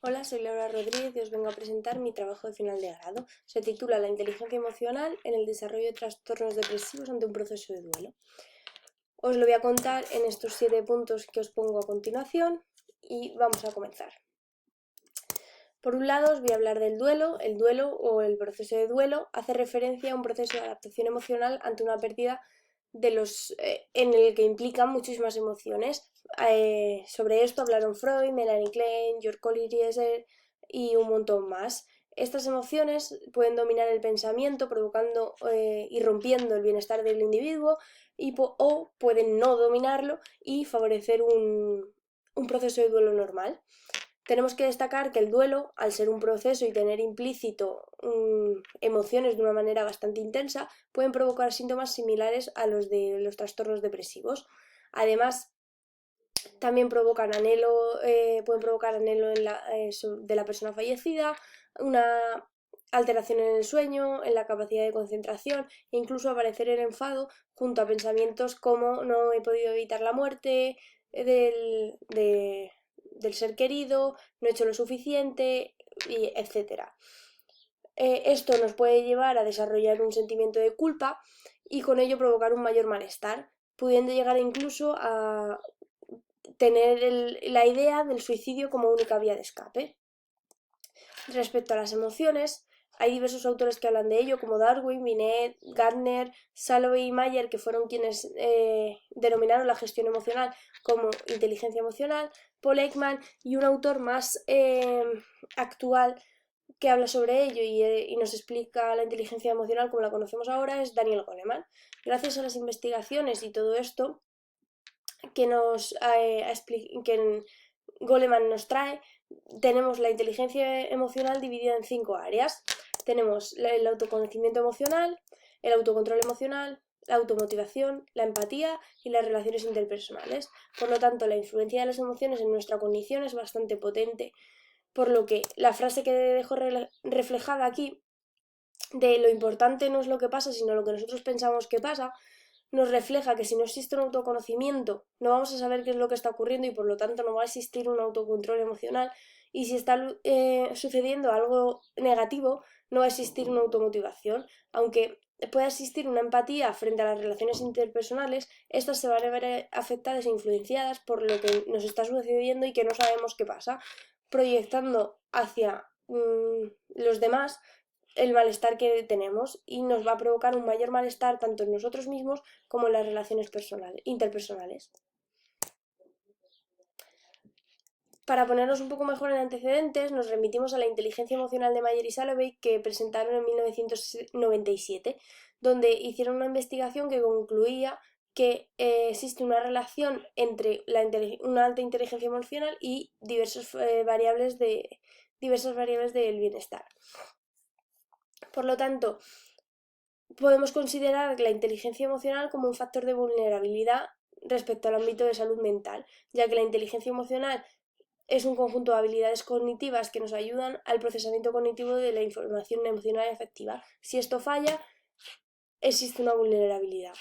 Hola, soy Laura Rodríguez y os vengo a presentar mi trabajo de final de grado. Se titula La inteligencia emocional en el desarrollo de trastornos depresivos ante un proceso de duelo. Os lo voy a contar en estos 7 puntos que os pongo a continuación y vamos a comenzar. Por un lado os voy a hablar del duelo. El duelo o el proceso de duelo hace referencia a un proceso de adaptación emocional ante una pérdida en el que implican muchísimas emociones. Sobre esto hablaron Freud, Melanie Klein, George Collier y un montón más. Estas emociones pueden dominar el pensamiento, provocando y rompiendo el bienestar del individuo, o pueden no dominarlo y favorecer un proceso de duelo normal. Tenemos que destacar que el duelo, al ser un proceso y tener implícito emociones de una manera bastante intensa, pueden provocar síntomas similares a los de los trastornos depresivos. Además, también pueden provocar anhelo de la persona fallecida, una alteración en el sueño, en la capacidad de concentración e incluso aparecer el enfado junto a pensamientos como no he podido evitar la muerte del ser querido, no he hecho lo suficiente, etc. Esto nos puede llevar a desarrollar un sentimiento de culpa y con ello provocar un mayor malestar, pudiendo llegar incluso a tener la idea del suicidio como única vía de escape. Respecto a las emociones, hay diversos autores que hablan de ello, como Darwin, Binet, Gardner, Salovey y Mayer, que fueron quienes denominaron la gestión emocional como inteligencia emocional, Paul Ekman y un autor más actual que habla sobre ello y nos explica la inteligencia emocional como la conocemos ahora es Daniel Goleman. Gracias a las investigaciones y todo esto que que Goleman nos trae, tenemos la inteligencia emocional dividida en 5 áreas. Tenemos el autoconocimiento emocional, el autocontrol emocional, la automotivación, la empatía y las relaciones interpersonales. Por lo tanto, la influencia de las emociones en nuestra cognición es bastante potente. Por lo que la frase que dejo reflejada aquí de lo importante no es lo que pasa, sino lo que nosotros pensamos que pasa, nos refleja que si no existe un autoconocimiento, no vamos a saber qué es lo que está ocurriendo y por lo tanto no va a existir un autocontrol emocional. Y si está sucediendo algo negativo, no va a existir una automotivación. Aunque pueda existir una empatía frente a las relaciones interpersonales, estas se van a ver afectadas e influenciadas por lo que nos está sucediendo y que no sabemos qué pasa, proyectando hacia los demás el malestar que tenemos y nos va a provocar un mayor malestar tanto en nosotros mismos como en las relaciones interpersonales. Para ponernos un poco mejor en antecedentes, nos remitimos a la inteligencia emocional de Mayer y Salovey que presentaron en 1997, donde hicieron una investigación que concluía que existe una relación entre una alta inteligencia emocional y diversas variables del bienestar. Por lo tanto, podemos considerar la inteligencia emocional como un factor de vulnerabilidad respecto al ámbito de salud mental, ya que la inteligencia emocional es un conjunto de habilidades cognitivas que nos ayudan al procesamiento cognitivo de la información emocional y afectiva. Si esto falla, existe una vulnerabilidad.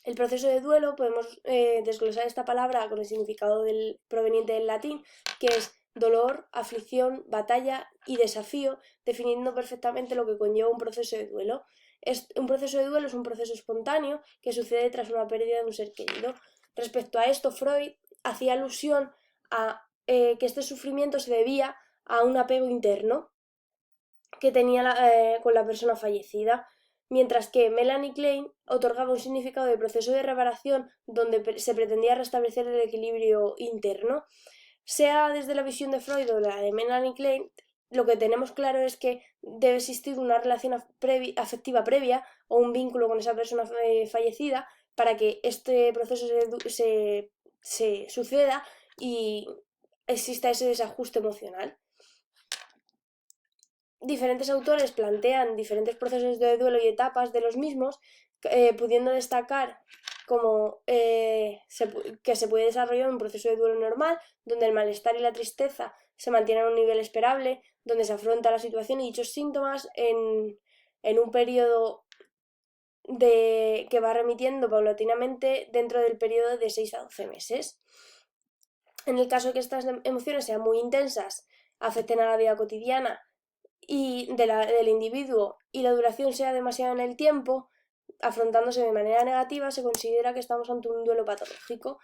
El proceso de duelo podemos desglosar esta palabra con el significado proveniente del latín, que es dolor, aflicción, batalla y desafío, definiendo perfectamente lo que conlleva un proceso de duelo. Un proceso de duelo es un proceso espontáneo que sucede tras una pérdida de un ser querido. Respecto a esto, Freud hacía alusión a que este sufrimiento se debía a un apego interno que tenía con la persona fallecida, mientras que Melanie Klein otorgaba un significado de proceso de reparación donde se pretendía restablecer el equilibrio interno. Sea desde la visión de Freud o la de Melanie Klein, lo que tenemos claro es que debe existir una relación afectiva previa o un vínculo con esa persona fallecida para que este proceso se suceda y exista ese desajuste emocional. Diferentes autores plantean diferentes procesos de duelo y etapas de los mismos, pudiendo destacar como que se puede desarrollar un proceso de duelo normal, donde el malestar y la tristeza se mantienen a un nivel esperable, donde se afronta la situación y dichos síntomas en un periodo que va remitiendo paulatinamente dentro del periodo de 6 a 12 meses. En el caso de que estas emociones sean muy intensas, afecten a la vida cotidiana y del individuo y la duración sea demasiado en el tiempo, afrontándose de manera negativa, se considera que estamos ante un duelo patológico.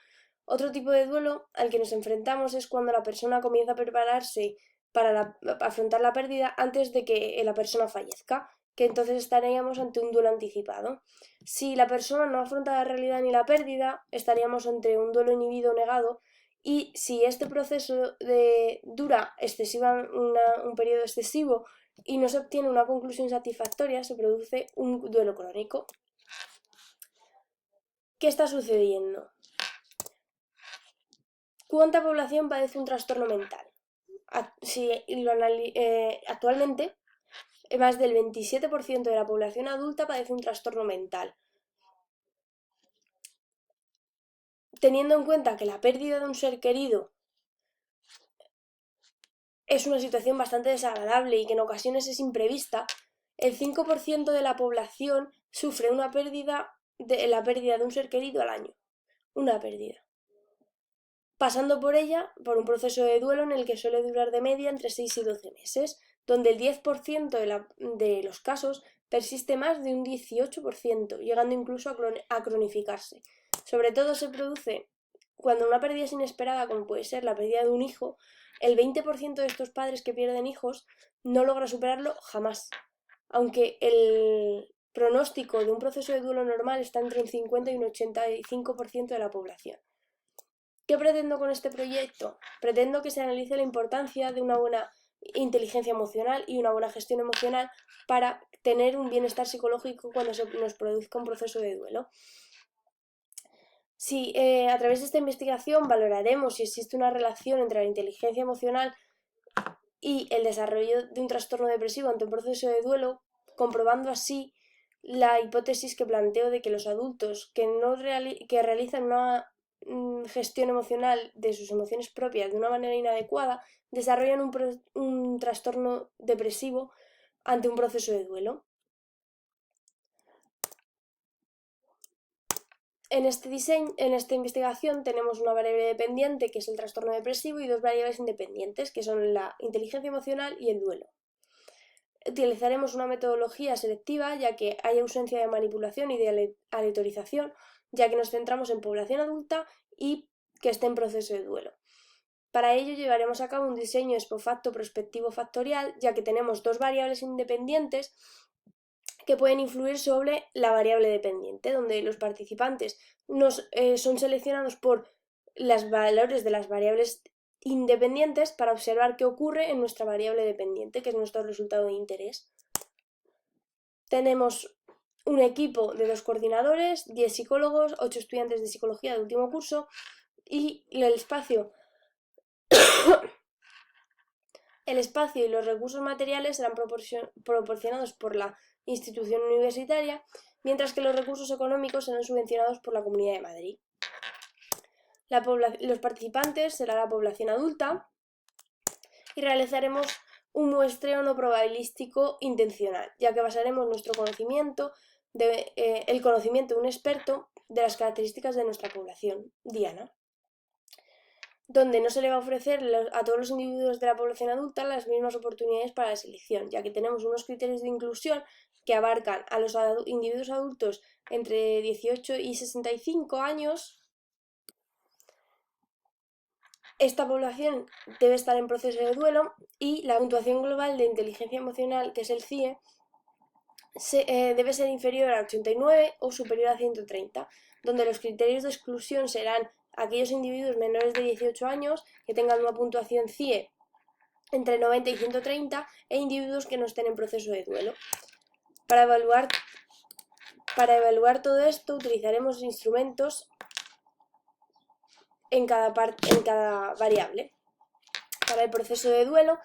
Otro tipo de duelo al que nos enfrentamos es cuando la persona comienza a prepararse para afrontar la pérdida antes de que la persona fallezca, que entonces estaríamos ante un duelo anticipado. Si la persona no afronta la realidad ni la pérdida, estaríamos ante un duelo inhibido o negado, y si este proceso dura un periodo excesivo y no se obtiene una conclusión satisfactoria, se produce un duelo crónico. ¿Qué está sucediendo? ¿Cuánta población padece un trastorno mental? Actualmente, más del 27% de la población adulta padece un trastorno mental. Teniendo en cuenta que la pérdida de un ser querido es una situación bastante desagradable y que en ocasiones es imprevista, el 5% de la población sufre la pérdida de un ser querido al año. Una pérdida. Pasando por un proceso de duelo en el que suele durar de media entre 6 y 12 meses, donde el 10% de los casos persiste más de un 18%, llegando incluso a cronificarse. Sobre todo se produce cuando una pérdida es inesperada, como puede ser la pérdida de un hijo. El 20% de estos padres que pierden hijos no logra superarlo jamás, aunque el pronóstico de un proceso de duelo normal está entre un 50 y un 85% de la población. ¿Qué pretendo con este proyecto? Pretendo que se analice la importancia de una buena inteligencia emocional y una buena gestión emocional para tener un bienestar psicológico cuando nos produzca un proceso de duelo. Si a través de esta investigación valoraremos si existe una relación entre la inteligencia emocional y el desarrollo de un trastorno depresivo ante un proceso de duelo, comprobando así la hipótesis que planteo de que los adultos que realizan una gestión emocional de sus emociones propias de una manera inadecuada desarrollan un trastorno depresivo ante un proceso de duelo. En esta investigación tenemos una variable dependiente, que es el trastorno depresivo, y dos variables independientes, que son la inteligencia emocional y el duelo. Utilizaremos una metodología selectiva, ya que hay ausencia de manipulación y de aleatorización, ya que nos centramos en población adulta y que esté en proceso de duelo. Para ello llevaremos a cabo un diseño ex-post-facto prospectivo factorial, ya que tenemos dos variables independientes que pueden influir sobre la variable dependiente, donde los participantes son seleccionados por los valores de las variables independientes para observar qué ocurre en nuestra variable dependiente, que es nuestro resultado de interés. Tenemos un equipo de 2 coordinadores, 10 psicólogos, 8 estudiantes de psicología de último curso, y el espacio y los recursos materiales serán proporcionados por la institución universitaria, mientras que los recursos económicos serán subvencionados por la Comunidad de Madrid. Los participantes será la población adulta y realizaremos un muestreo no probabilístico intencional, ya que basaremos nuestro conocimiento, el conocimiento de un experto, de las características de nuestra población diana, donde no se le va a ofrecer a todos los individuos de la población adulta las mismas oportunidades para la selección, ya que tenemos unos criterios de inclusión que abarcan a los individuos adultos entre 18 y 65 años. Esta población debe estar en proceso de duelo y la puntuación global de inteligencia emocional, que es el CIE, debe ser inferior a 89 o superior a 130, donde los criterios de exclusión serán aquellos individuos menores de 18 años que tengan una puntuación CIE entre 90 y 130 e individuos que no estén en proceso de duelo. Para evaluar todo esto utilizaremos instrumentos en cada variable. Para el proceso de duelo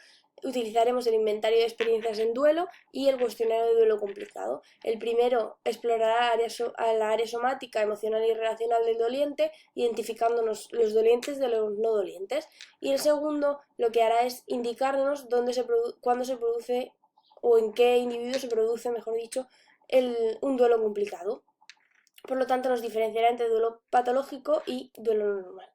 utilizaremos el inventario de experiencias en duelo y el cuestionario de duelo complicado. El primero explorará la área somática, emocional y relacional del doliente, identificando los dolientes de los no dolientes. Y el segundo lo que hará es indicarnos cuándo se produce o en qué individuo se produce, mejor dicho, un duelo complicado. Por lo tanto, nos diferenciará entre duelo patológico y duelo normal.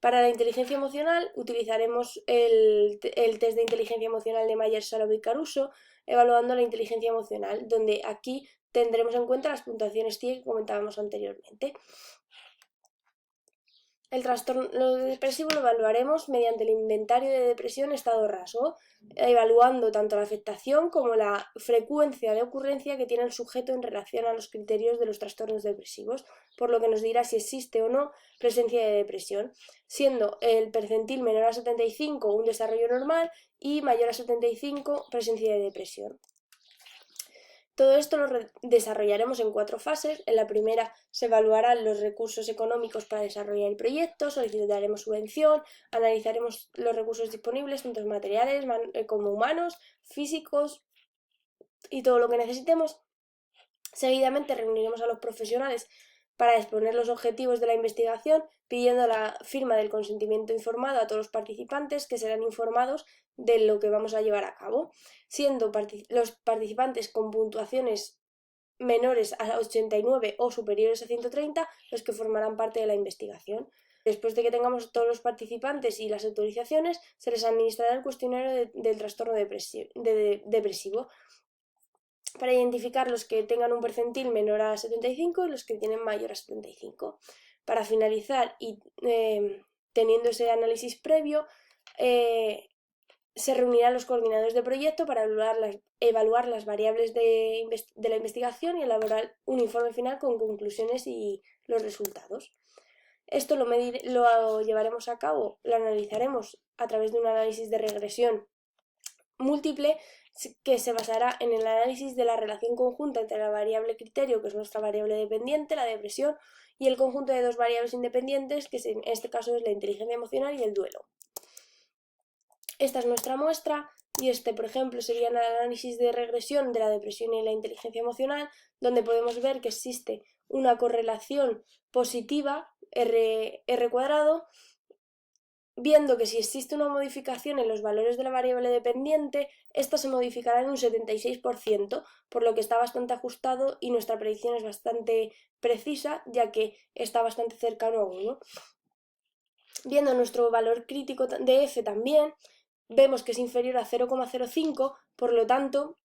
Para la inteligencia emocional utilizaremos el test de inteligencia emocional de Myers, Salovey y Caruso, evaluando la inteligencia emocional, donde aquí tendremos en cuenta las puntuaciones TIE que comentábamos anteriormente. El trastorno depresivo lo evaluaremos mediante el inventario de depresión estado raso, evaluando tanto la afectación como la frecuencia de ocurrencia que tiene el sujeto en relación a los criterios de los trastornos depresivos, por lo que nos dirá si existe o no presencia de depresión, siendo el percentil menor a 75 un desarrollo normal y mayor a 75 presencia de depresión. Todo esto lo desarrollaremos en 4 fases. En la primera se evaluarán los recursos económicos para desarrollar el proyecto, solicitaremos subvención, analizaremos los recursos disponibles, tanto materiales como humanos, físicos y todo lo que necesitemos. Seguidamente reuniremos a los profesionales para exponer los objetivos de la investigación, pidiendo la firma del consentimiento informado a todos los participantes, que serán informados de lo que vamos a llevar a cabo, siendo los participantes con puntuaciones menores a 89 o superiores a 130 los que formarán parte de la investigación. Después de que tengamos todos los participantes y las autorizaciones, se les administrará el cuestionario del trastorno depresivo para identificar los que tengan un percentil menor a 75 y los que tienen mayor a 75. Para finalizar y teniendo ese análisis previo, se reunirán los coordinadores de proyecto para evaluar las variables de la investigación y elaborar un informe final con conclusiones y los resultados. Esto lo llevaremos a cabo, lo analizaremos a través de un análisis de regresión múltiple que se basará en el análisis de la relación conjunta entre la variable criterio, que es nuestra variable dependiente, la depresión, y el conjunto de dos variables independientes, que en este caso es la inteligencia emocional y el duelo. Esta es nuestra muestra y por ejemplo, sería el análisis de regresión de la depresión y la inteligencia emocional, donde podemos ver que existe una correlación positiva R cuadrado, viendo que si existe una modificación en los valores de la variable dependiente, esta se modificará en un 76%, por lo que está bastante ajustado y nuestra predicción es bastante precisa, ya que está bastante cercano a 1. Viendo nuestro valor crítico de F también, vemos que es inferior a 0,05, por lo tanto,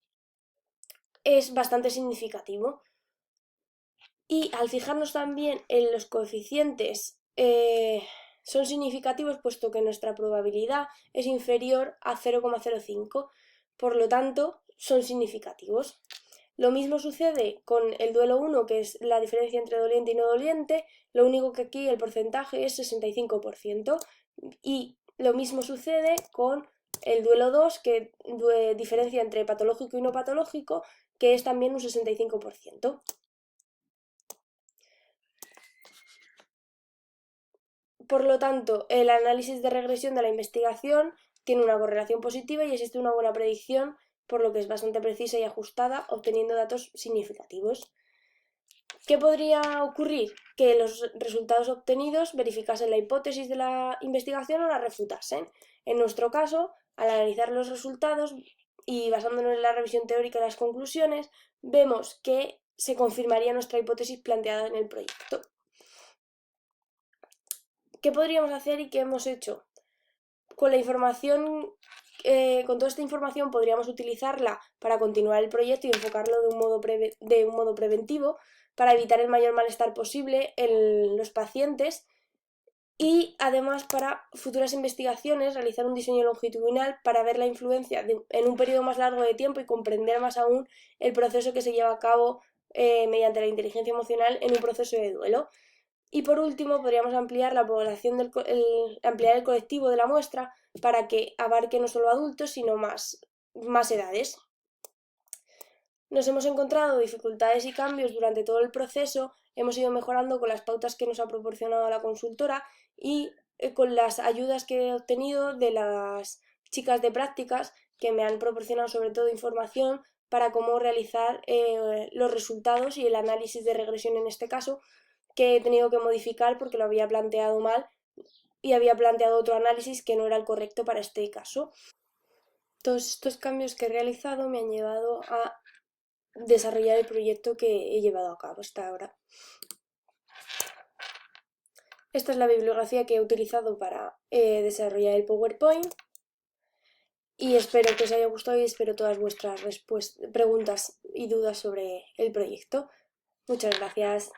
es bastante significativo. Y al fijarnos también en los coeficientes, son significativos puesto que nuestra probabilidad es inferior a 0,05, por lo tanto son significativos. Lo mismo sucede con el duelo 1, que es la diferencia entre doliente y no doliente, lo único que aquí el porcentaje es 65%, y lo mismo sucede con el duelo 2, que diferencia entre patológico y no patológico, que es también un 65%. Por lo tanto, el análisis de regresión de la investigación tiene una correlación positiva y existe una buena predicción, por lo que es bastante precisa y ajustada, obteniendo datos significativos. ¿Qué podría ocurrir? Que los resultados obtenidos verificasen la hipótesis de la investigación o la refutasen. En nuestro caso, al analizar los resultados y basándonos en la revisión teórica de las conclusiones, vemos que se confirmaría nuestra hipótesis planteada en el proyecto. ¿Qué podríamos hacer y qué hemos hecho? Con la información, con toda esta información podríamos utilizarla para continuar el proyecto y enfocarlo de un modo preventivo para evitar el mayor malestar posible en los pacientes y además para futuras investigaciones realizar un diseño longitudinal para ver la influencia en un periodo más largo de tiempo y comprender más aún el proceso que se lleva a cabo mediante la inteligencia emocional en un proceso de duelo. Y por último, podríamos ampliar la población ampliar el colectivo de la muestra para que abarque no solo adultos, sino más edades. Nos hemos encontrado dificultades y cambios durante todo el proceso, hemos ido mejorando con las pautas que nos ha proporcionado la consultora y con las ayudas que he obtenido de las chicas de prácticas que me han proporcionado sobre todo información para cómo realizar los resultados y el análisis de regresión en este caso, que he tenido que modificar porque lo había planteado mal y había planteado otro análisis que no era el correcto para este caso. Todos estos cambios que he realizado me han llevado a desarrollar el proyecto que he llevado a cabo hasta ahora. Esta es la bibliografía que he utilizado para desarrollar el PowerPoint y espero que os haya gustado y espero todas vuestras preguntas y dudas sobre el proyecto. Muchas gracias.